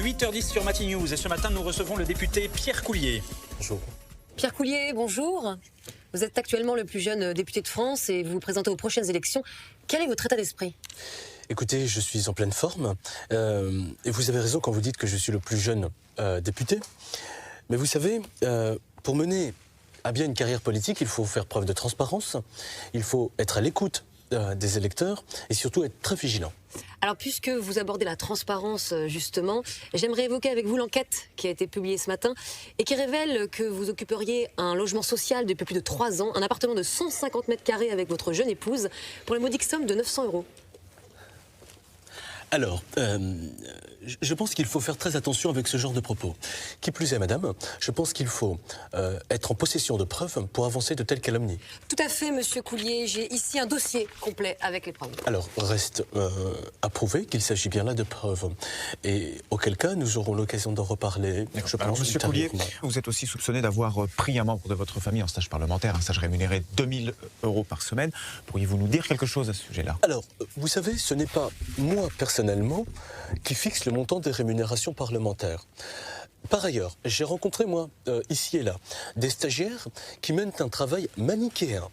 8h10 sur Matignews. Et ce matin, nous recevons le député Pierre Coulier. Bonjour. Pierre Coulier, bonjour. Vous êtes actuellement le plus jeune député de France et vous vous présentez aux prochaines élections. Quel est votre état d'esprit ? Écoutez, je suis en pleine forme. Et vous avez raison quand vous dites que je suis le plus jeune député. Mais vous savez, pour mener à bien une carrière politique, il faut faire preuve de transparence. Il faut être à l'écoute des électeurs et surtout être très vigilant. Alors, puisque vous abordez la transparence, justement, j'aimerais évoquer avec vous l'enquête qui a été publiée ce matin et qui révèle que vous occuperiez un logement social depuis plus de 3 ans, un appartement de 150 mètres carrés avec votre jeune épouse, pour la modique somme de 900 €. Alors, je pense qu'il faut faire très attention avec ce genre de propos. Qui plus est, madame, je pense qu'il faut être en possession de preuves pour avancer de telles calomnies. Tout à fait, monsieur Coulier. J'ai ici un dossier complet avec les preuves. Alors, reste à prouver qu'il s'agit bien là de preuves. Et auquel cas, nous aurons l'occasion d'en reparler. Je pense, monsieur Coulier, vous êtes aussi soupçonné d'avoir pris un membre de votre famille en stage parlementaire, un stage rémunéré 2000 € par semaine. Pourriez-vous nous dire quelque chose à ce sujet-là ? Alors, vous savez, ce n'est pas moi, personnellement, qui fixe le montant des rémunérations parlementaires. Par ailleurs, j'ai rencontré, moi, ici et là, des stagiaires qui mènent un travail manichéen,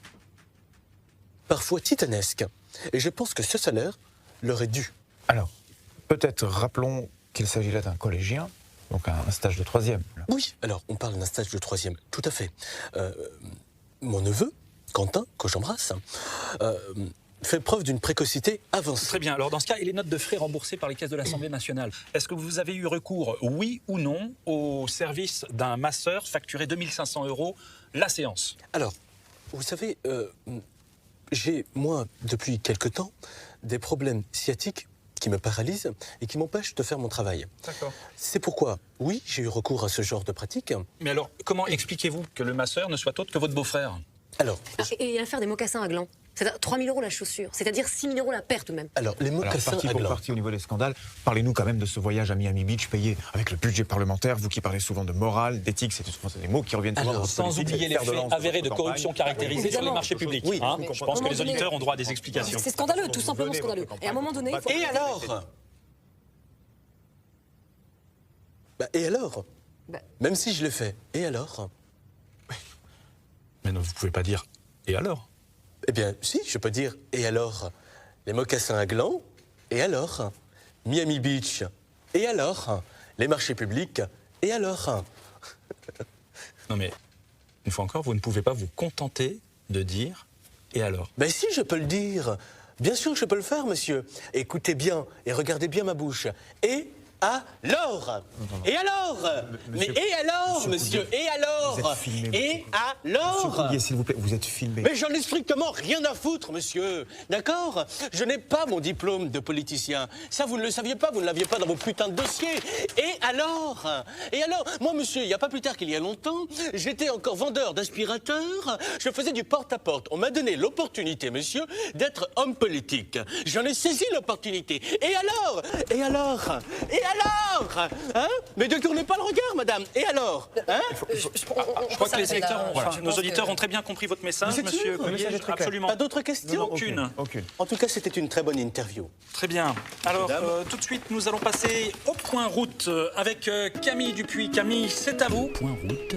parfois titanesque. Et je pense que ce salaire leur est dû. Alors, peut-être rappelons qu'il s'agit là d'un collégien, donc un stage de 3e. Oui, alors, on parle d'un stage de 3e, tout à fait. Mon neveu, Quentin, que j'embrasse, fait preuve d'une précocité avancée. Très bien. Alors, dans ce cas, et les notes de frais remboursées par les caisses de l'Assemblée nationale, est-ce que vous avez eu recours, oui ou non, au service d'un masseur facturé 2500 € la séance ? Alors, vous savez, j'ai, moi, depuis quelque temps, des problèmes sciatiques qui me paralysent et qui m'empêchent de faire mon travail. D'accord. C'est pourquoi, oui, j'ai eu recours à ce genre de pratique. Mais alors, comment expliquez-vous que le masseur ne soit autre que votre beau-frère ? Alors, Et l'affaire des mocassins à gland. C'est-à-dire 3 000 € la chaussure, c'est-à-dire 6 000 € la paire tout de même. alors les Alors, mocassins parti à pour gland. parti au niveau des scandales, parlez-nous quand même de ce voyage à Miami Beach payé avec le budget parlementaire, vous qui parlez souvent de morale, d'éthique, c'est des mots qui reviennent souvent Alors, dans votre Sans politique, oublier les fer de faits lance de avérés de votre corruption campagne. caractérisée sur les Évidemment. marchés publics. Oui, hein. mais Je pense que les à un moment auditeurs ont droit à des explications. C'est scandaleux, tout simplement scandaleux. Et à un moment donné, il faut... Et alors Et alors Bah. Même si je l'ai fait, et alors Mais non, vous pouvez pas dire « et alors ?» Eh bien, si, je peux dire, et alors les mocassins à gland, et alors Miami Beach, et alors les marchés publics, et alors Non mais, une fois encore, vous ne pouvez pas vous contenter de dire « et alors ?» Ben si, je peux le dire. Bien sûr que je peux le faire, monsieur. Écoutez bien et regardez bien ma bouche. Et alors Et alors Mais et alors, monsieur Et alors Vous êtes filmé, Et Monsieur alors Coulier, s'il vous plaît, vous êtes filmé. Mais j'en ai strictement rien à foutre, monsieur. D'accord? Je n'ai pas mon diplôme de politicien. Ça, vous ne le saviez pas, vous ne l'aviez pas dans vos putains de dossiers. Et alors Moi, monsieur, il n'y a pas plus tard qu'il y a longtemps, j'étais encore vendeur d'aspirateurs, je faisais du porte-à-porte. On m'a donné l'opportunité, monsieur, d'être homme politique. J'en ai saisi l'opportunité. Et alors hein? Mais ne tournez pas le regard, madame. Et alors hein? Je crois que les électeurs, nos auditeurs ont très bien compris votre message, Vous êtes monsieur sûr Coulier. Le message est très clair. Absolument. Pas d'autres questions? Aucune. Aucune. En tout cas, c'était une très bonne interview. Très bien. Alors, tout de suite, nous allons passer au point route avec Camille Dupuis. Camille, c'est à vous. Point route.